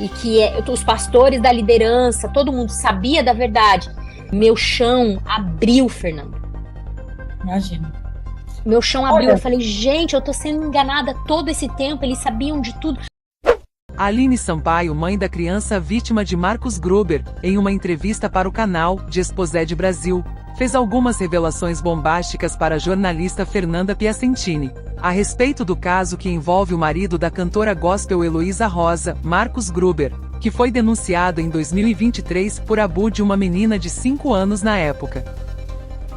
e que os pastores da liderança, todo mundo sabia da verdade. Meu chão abriu, Fernando. Imagina. Meu chão abriu. Olha, Eu falei, gente, eu tô sendo enganada todo esse tempo. Eles sabiam de tudo. Aline Sampaio, mãe da criança vítima de Marcos Gruber, em uma entrevista para o canal de Exposed Brasil, fez algumas revelações bombásticas para a jornalista Fernanda Piacentini, a respeito do caso que envolve o marido da cantora gospel Heloísa Rosa, Marcos Gruber, que foi denunciado em 2023 por abuso de uma menina de 5 anos na época.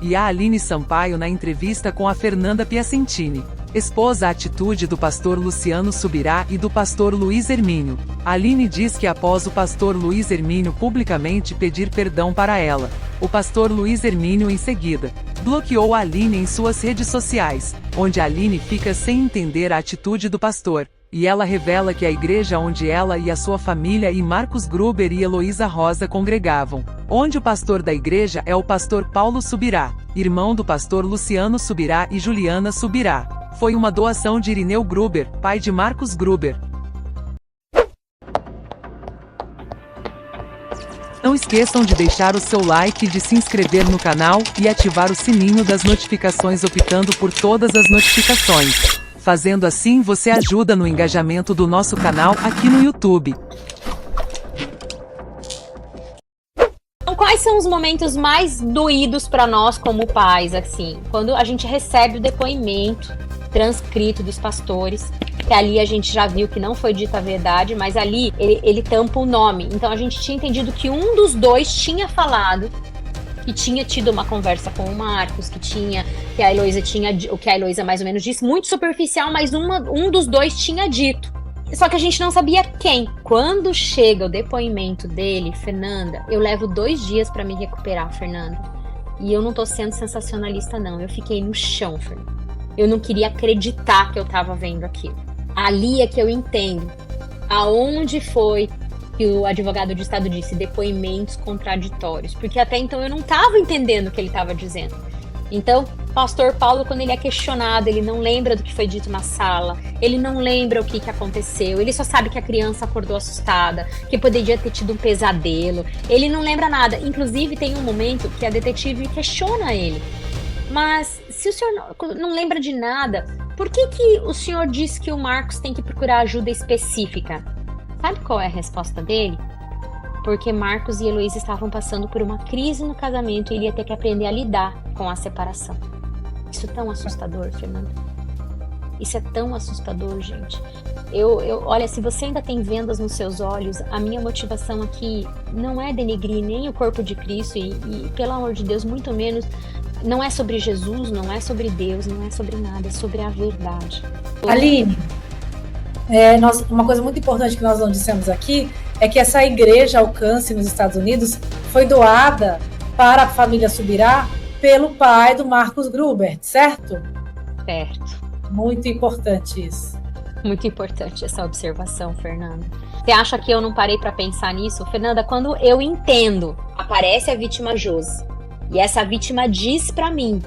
E a Aline Sampaio, na entrevista com a Fernanda Piacentini, expôs a atitude do pastor Luciano Subirá e do pastor Luiz Hermínio. Aline diz que após o pastor Luiz Hermínio publicamente pedir perdão para ela, o pastor Luiz Hermínio em seguida bloqueou a Aline em suas redes sociais, onde a Aline fica sem entender a atitude do pastor, e ela revela que a igreja onde ela e a sua família e Marcos Gruber e Heloísa Rosa congregavam, onde o pastor da igreja é o pastor Paulo Subirá, irmão do pastor Luciano Subirá e Juliana Subirá. Foi uma doação de Irineu Gruber, pai de Marcos Gruber. Não esqueçam de deixar o seu like e de se inscrever no canal e ativar o sininho das notificações optando por todas as notificações. Fazendo assim você ajuda no engajamento do nosso canal aqui no YouTube. Então, quais são os momentos mais doídos para nós como pais, assim? Quando a gente recebe o depoimento transcrito dos pastores, que ali a gente já viu que não foi dita a verdade, mas ali ele tampa o nome. Então a gente tinha entendido que um dos dois tinha falado, que tinha tido uma conversa com o Marcos, que a Heloísa tinha, o que a Heloísa mais ou menos disse, muito superficial, mas um dos dois tinha dito. Só que a gente não sabia quem. Quando chega o depoimento dele, Fernanda, eu levo 2 dias para me recuperar, Fernanda. E eu não tô sendo sensacionalista, não. Eu fiquei no chão, Fernanda. Eu não queria acreditar que eu tava vendo aquilo. Ali é que eu entendo aonde foi que o advogado de Estado disse depoimentos contraditórios. Porque até então eu não tava entendendo o que ele tava dizendo. Então, pastor Paulo, quando ele é questionado, ele não lembra do que foi dito na sala, ele não lembra o que aconteceu, ele só sabe que a criança acordou assustada, que poderia ter tido um pesadelo, ele não lembra nada. Inclusive, tem um momento que a detetive questiona ele. Mas, se o senhor não lembra de nada, por que o senhor diz que o Marcos tem que procurar ajuda específica? Sabe qual é a resposta dele? Porque Marcos e Heloísa estavam passando por uma crise no casamento e ele ia ter que aprender a lidar com a separação. Isso é tão assustador, Fernanda. Isso é tão assustador, gente. Olha, se você ainda tem vendas nos seus olhos, a minha motivação aqui não é denegrir nem o corpo de Cristo e pelo amor de Deus, muito menos, não é sobre Jesus, não é sobre Deus, não é sobre nada, é sobre a verdade. Aline, uma coisa muito importante que nós não dissemos aqui é que essa igreja Alcance nos Estados Unidos foi doada para a família Subirá pelo pai do Marcos Gruber, certo? Certo. Muito importante isso. Muito importante essa observação, Fernanda. Você acha que eu não parei para pensar nisso? Fernanda, quando eu entendo, aparece a vítima Josi, e essa vítima diz para mim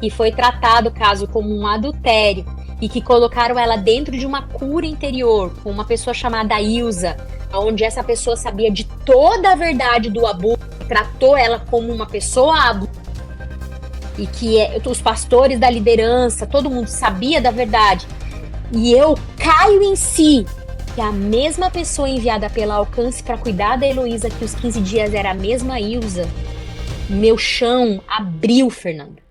que foi tratado o caso como um adultério e que colocaram ela dentro de uma cura interior com uma pessoa chamada Ilza, onde essa pessoa sabia de toda a verdade do abuso, tratou ela como uma pessoa abusiva, e que os pastores da liderança, todo mundo sabia da verdade, e eu caio em si que a mesma pessoa enviada pela Alcance para cuidar da Heloísa, que os 15 dias era a mesma Ilza, meu chão abriu, Fernanda.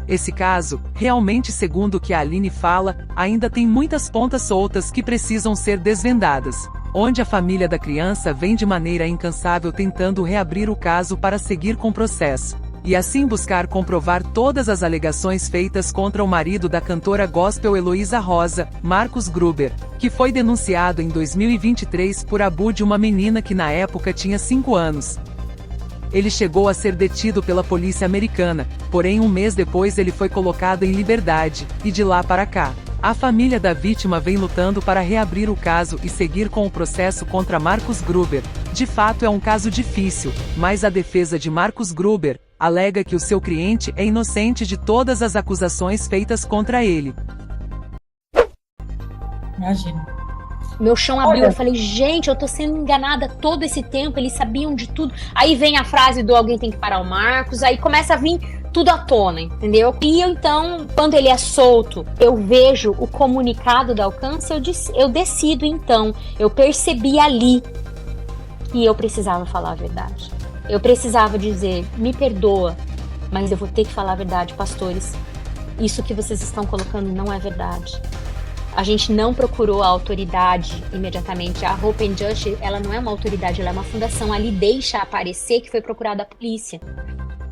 Esse caso, realmente, segundo o que a Aline fala, ainda tem muitas pontas soltas que precisam ser desvendadas, onde a família da criança vem de maneira incansável tentando reabrir o caso para seguir com o processo, e assim buscar comprovar todas as alegações feitas contra o marido da cantora gospel Heloísa Rosa, Marcos Gruber, que foi denunciado em 2023 por abuso de uma menina que na época tinha 5 anos. Ele chegou a ser detido pela polícia americana, porém 1 mês depois ele foi colocado em liberdade, e de lá para cá, a família da vítima vem lutando para reabrir o caso e seguir com o processo contra Marcos Gruber. De fato é um caso difícil, mas a defesa de Marcos Gruber alega que o seu cliente é inocente de todas as acusações feitas contra ele. Imagina. Meu chão abriu, Olha. eu falei, gente, eu tô sendo enganada todo esse tempo, eles sabiam de tudo. Aí vem a frase do alguém tem que parar o Marcos, aí começa a vir tudo à tona, entendeu? E então, quando ele é solto, eu vejo o comunicado da Alcance, eu decido então, eu percebi ali que eu precisava falar a verdade. Eu precisava dizer, me perdoa, mas eu vou ter que falar a verdade, pastores. Isso que vocês estão colocando não é verdade. A gente não procurou a autoridade imediatamente. A Hope and Justice, ela não é uma autoridade, ela é uma fundação. Ali deixa aparecer que foi procurada a polícia.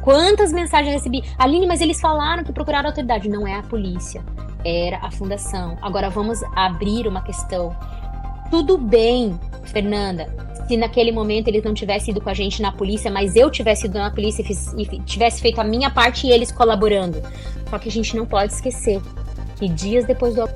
Quantas mensagens eu recebi? Aline, mas eles falaram que procuraram a autoridade. Não é a polícia, era a fundação. Agora vamos abrir uma questão. Tudo bem, Fernanda, se naquele momento eles não tivessem ido com a gente na polícia, mas eu tivesse ido na polícia e tivesse feito a minha parte e eles colaborando. Só que a gente não pode esquecer que dias depois do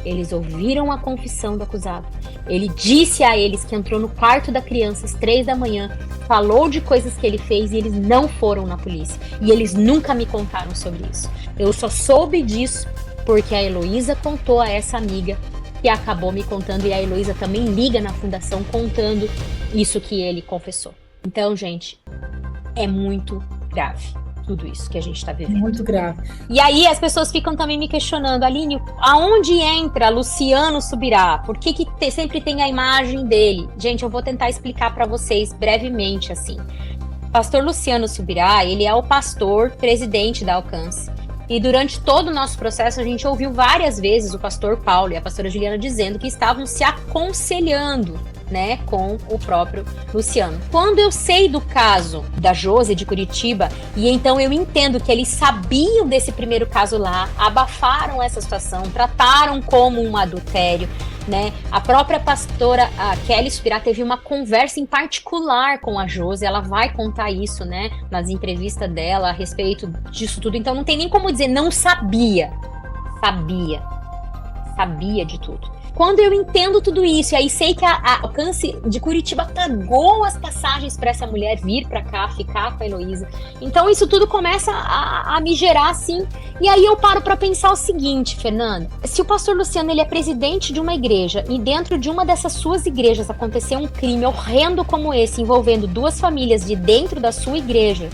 eles ouviram a confissão do acusado. Ele disse a eles que entrou no quarto da criança às 3 da manhã, falou de coisas que ele fez e eles não foram na polícia. E eles nunca me contaram sobre isso. Eu só soube disso porque a Heloísa contou a essa amiga que acabou me contando, e a Heloísa também liga na fundação contando isso que ele confessou. Então, gente, é muito grave tudo isso que a gente está vivendo. Muito grave. E aí as pessoas ficam também me questionando, Aline, aonde entra Luciano Subirá? Por que sempre tem a imagem dele? Gente, eu vou tentar explicar para vocês brevemente, assim. Pastor Luciano Subirá, ele é o pastor presidente da Alcance. E durante todo o nosso processo, a gente ouviu várias vezes o pastor Paulo e a pastora Juliana dizendo que estavam se aconselhando, né, com o próprio Luciano. Quando eu sei do caso da Josi de Curitiba, e então eu entendo que eles sabiam desse primeiro caso lá, abafaram essa situação, trataram como um adultério, né? A própria pastora a Kelly Subirá teve uma conversa em particular com a Josi, ela vai contar isso, né, nas entrevistas dela a respeito disso tudo, então não tem nem como dizer não sabia de tudo. Quando eu entendo tudo isso, e aí sei que a Alcance de Curitiba pagou as passagens para essa mulher vir para cá, ficar com a Heloísa. Então isso tudo começa a me gerar assim. E aí eu paro para pensar o seguinte, Fernanda. Se o pastor Luciano ele é presidente de uma igreja e dentro de uma dessas suas igrejas aconteceu um crime horrendo como esse, envolvendo 2 famílias de dentro da sua igreja,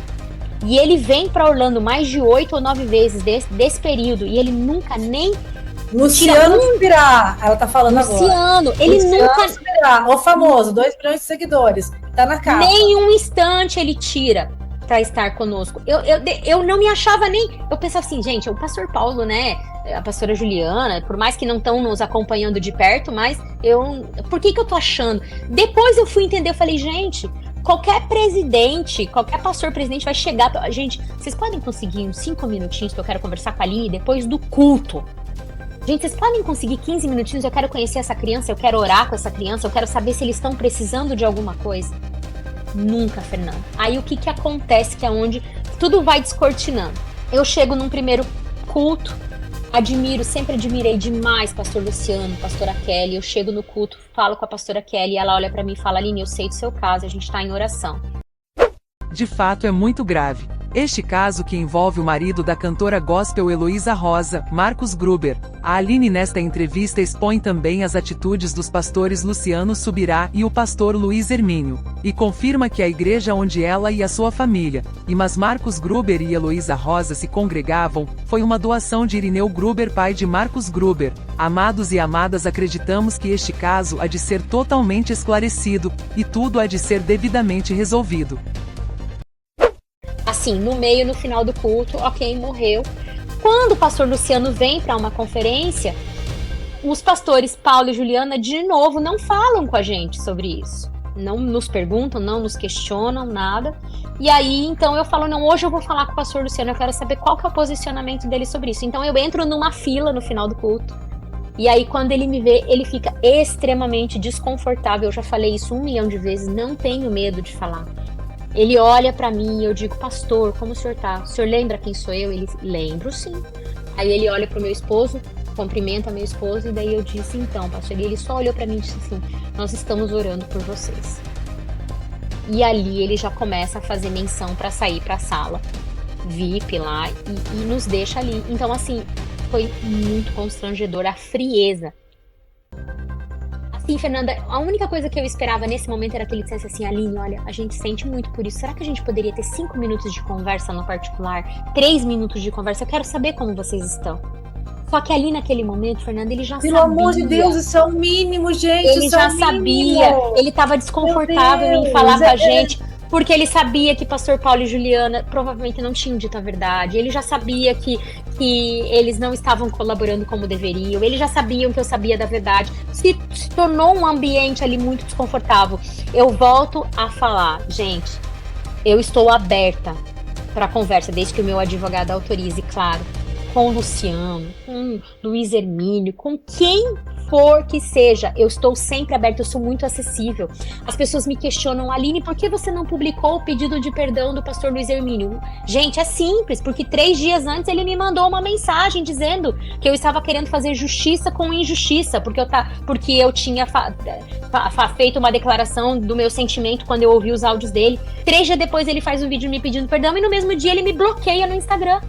e ele vem para Orlando mais de 8 ou 9 vezes desse período, e ele nunca nem... Luciano Subirá, ela tá falando Luciano, agora. ele Luciano nunca... Subirá, o famoso, 2 milhões de seguidores, tá na capa. Nem um instante ele tira para estar conosco. Eu não me achava nem... Eu pensava assim, gente, o pastor Paulo, né, a pastora Juliana, por mais que não estão nos acompanhando de perto, mas por que eu tô achando? Depois eu fui entender, eu falei, gente... Qualquer presidente, qualquer pastor presidente vai chegar... Gente, vocês podem conseguir uns 5 minutinhos que eu quero conversar com a Aline depois do culto? Gente, vocês podem conseguir 15 minutinhos? Eu quero conhecer essa criança, eu quero orar com essa criança, eu quero saber se eles estão precisando de alguma coisa. Nunca, Fernanda. Aí o que acontece, que é onde tudo vai descortinando. Eu chego num primeiro culto, sempre admirei demais pastor Luciano, pastora Kelly. Eu chego no culto, falo com a pastora Kelly, ela olha pra mim e fala, Aline, eu sei do seu caso, a gente tá em oração. De fato é muito grave. Este caso que envolve o marido da cantora gospel Heloísa Rosa, Marcos Gruber. A Aline nesta entrevista expõe também as atitudes dos pastores Luciano Subirá e o pastor Luiz Hermínio, e confirma que a igreja onde ela e a sua família, mas Marcos Gruber e Heloísa Rosa se congregavam, foi uma doação de Irineu Gruber, pai de Marcos Gruber. Amados e amadas, acreditamos que este caso há de ser totalmente esclarecido, e tudo há de ser devidamente resolvido. Assim, no final do culto, ok, morreu. Quando o pastor Luciano vem para uma conferência, os pastores Paulo e Juliana, de novo, não falam com a gente sobre isso. Não nos perguntam, não nos questionam, nada. E aí, então, eu falo, não, hoje eu vou falar com o pastor Luciano, eu quero saber qual que é o posicionamento dele sobre isso. Então, eu entro numa fila no final do culto. E aí, quando ele me vê, ele fica extremamente desconfortável. Eu já falei isso 1 milhão de vezes, não tenho medo de falar. Ele olha pra mim e eu digo, pastor, como o senhor tá? O senhor lembra quem sou eu? Ele, lembro sim. Aí ele olha pro meu esposo, cumprimenta meu esposo, e daí eu disse, então, pastor, e ele só olhou pra mim e disse assim, nós estamos orando por vocês. E ali ele já começa a fazer menção pra sair pra sala VIP lá e nos deixa ali. Então, assim, foi muito constrangedor a frieza. Sim, Fernanda, a única coisa que eu esperava nesse momento era que ele dissesse assim, Aline, olha, a gente sente muito por isso. Será que a gente poderia ter 5 minutos de conversa no particular? 3 minutos de conversa? Eu quero saber como vocês estão. Só que ali naquele momento, Fernanda, ele já Pelo sabia. amor de Deus, isso é o mínimo, gente. Ele isso é já o sabia. mínimo. Ele estava desconfortável em falar com a gente. Porque ele sabia que pastor Paulo e Juliana provavelmente não tinham dito a verdade. Ele já sabia que eles não estavam colaborando como deveriam. Eles já sabiam que eu sabia da verdade. Se tornou um ambiente ali muito desconfortável. Eu volto a falar, gente, eu estou aberta para conversa, desde que o meu advogado autorize, claro, com o Luciano, com o Luiz Hermínio, com quem for que seja, eu estou sempre aberta, eu sou muito acessível. As pessoas me questionam, Aline, por que você não publicou o pedido de perdão do pastor Luiz Hermínio? Gente, é simples, porque 3 dias antes ele me mandou uma mensagem dizendo que eu estava querendo fazer justiça com injustiça, porque eu tinha feito uma declaração do meu sentimento quando eu ouvi os áudios dele. 3 dias depois ele faz um vídeo me pedindo perdão e no mesmo dia ele me bloqueia no Instagram.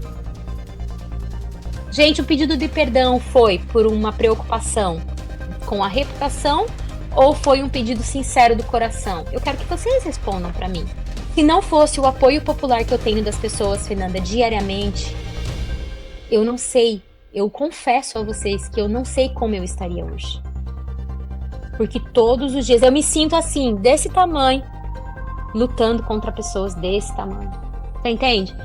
Gente, o pedido de perdão foi por uma preocupação com a reputação ou foi um pedido sincero do coração? Eu quero que vocês respondam para mim. Se não fosse o apoio popular que eu tenho das pessoas, Fernanda, diariamente, eu não sei. Eu confesso a vocês que eu não sei como eu estaria hoje. Porque todos os dias eu me sinto assim, desse tamanho, lutando contra pessoas desse tamanho. Você entende?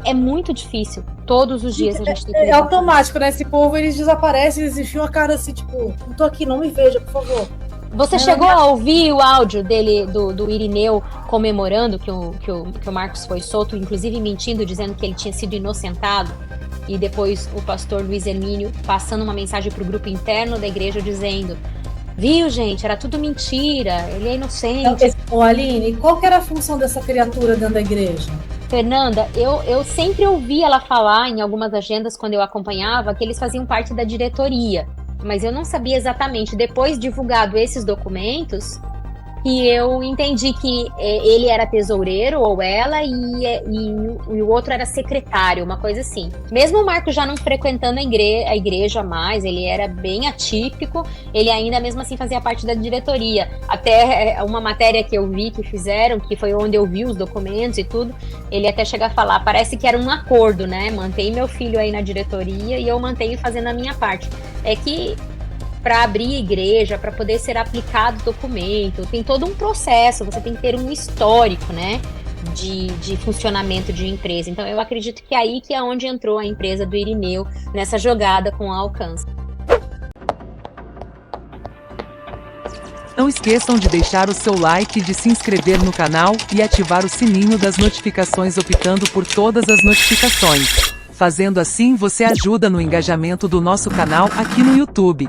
É muito difícil. Todos os dias a gente tem que... É automático, né? Esse povo, eles desaparecem, eles enfiam a cara assim, tipo, não tô aqui, não me veja, por favor. Você chegou a ouvir o áudio dele, do Irineu, comemorando que o Marcos foi solto, inclusive mentindo, dizendo que ele tinha sido inocentado? E depois o pastor Luiz Hermínio passando uma mensagem pro grupo interno da igreja dizendo: viu, gente, era tudo mentira, ele é inocente. Ô, Aline, qual que era a função dessa criatura dentro da igreja? Fernanda, eu sempre ouvi ela falar em algumas agendas quando eu acompanhava que eles faziam parte da diretoria, mas eu não sabia exatamente. Depois divulgado esses documentos, e eu entendi que ele era tesoureiro, ou ela, e o outro era secretário, uma coisa assim. Mesmo o Marco já não frequentando a igreja mais, ele era bem atípico, ele ainda mesmo assim fazia parte da diretoria. Até uma matéria que eu vi que fizeram, que foi onde eu vi os documentos e tudo, ele até chega a falar, parece que era um acordo, né? Mantém meu filho aí na diretoria e eu mantenho fazendo a minha parte. É que para abrir a igreja, para poder ser aplicado o documento, tem todo um processo, você tem que ter um histórico, né, de funcionamento de empresa. Então eu acredito que aí que é onde entrou a empresa do Irineu nessa jogada com a Alcance. Não esqueçam de deixar o seu like, de se inscrever no canal e ativar o sininho das notificações optando por todas as notificações. Fazendo assim você ajuda no engajamento do nosso canal aqui no YouTube.